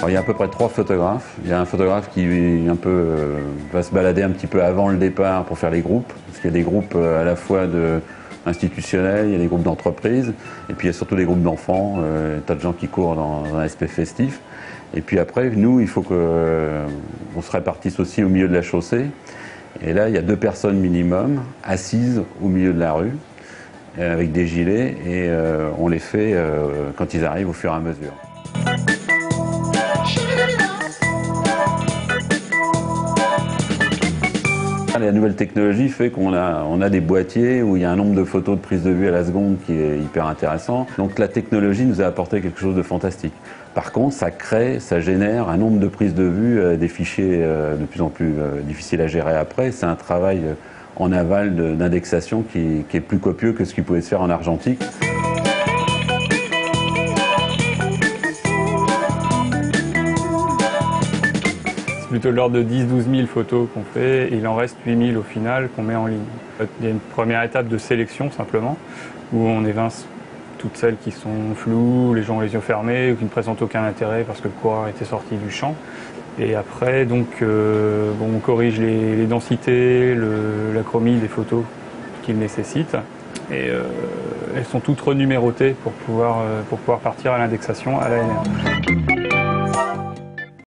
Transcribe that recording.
Alors, il y a à peu près 3 photographes. Il y a un photographe qui va se balader un petit peu avant le départ pour faire les groupes, parce qu'il y a des groupes à la fois institutionnels, il y a des groupes d'entreprises, et puis il y a surtout des groupes d'enfants, un tas de gens qui courent dans un aspect festif. Et puis après, nous, il faut qu'on se répartisse aussi au milieu de la chaussée. Et là, il y a 2 personnes minimum assises au milieu de la rue, avec des gilets, et on les fait quand ils arrivent au fur et à mesure. La nouvelle technologie fait qu'on a des boîtiers où il y a un nombre de photos de prise de vue à la seconde qui est hyper intéressant. Donc la technologie nous a apporté quelque chose de fantastique. Par contre, ça génère un nombre de prises de vue, des fichiers de plus en plus difficiles à gérer après. C'est un travail en aval d'indexation qui est plus copieux que ce qui pouvait se faire en argentique. Plutôt de l'ordre de 10-12 000 photos qu'on fait, et il en reste 8 000 au final qu'on met en ligne. Il y a une première étape de sélection simplement, où on évince toutes celles qui sont floues, les gens ont les yeux fermés, ou qui ne présentent aucun intérêt parce que le coureur était sorti du champ. Et après, donc, on corrige les densités, la chromie des photos qu'il nécessite. Et elles sont toutes renumérotées pour pouvoir partir à l'indexation à l'ANR.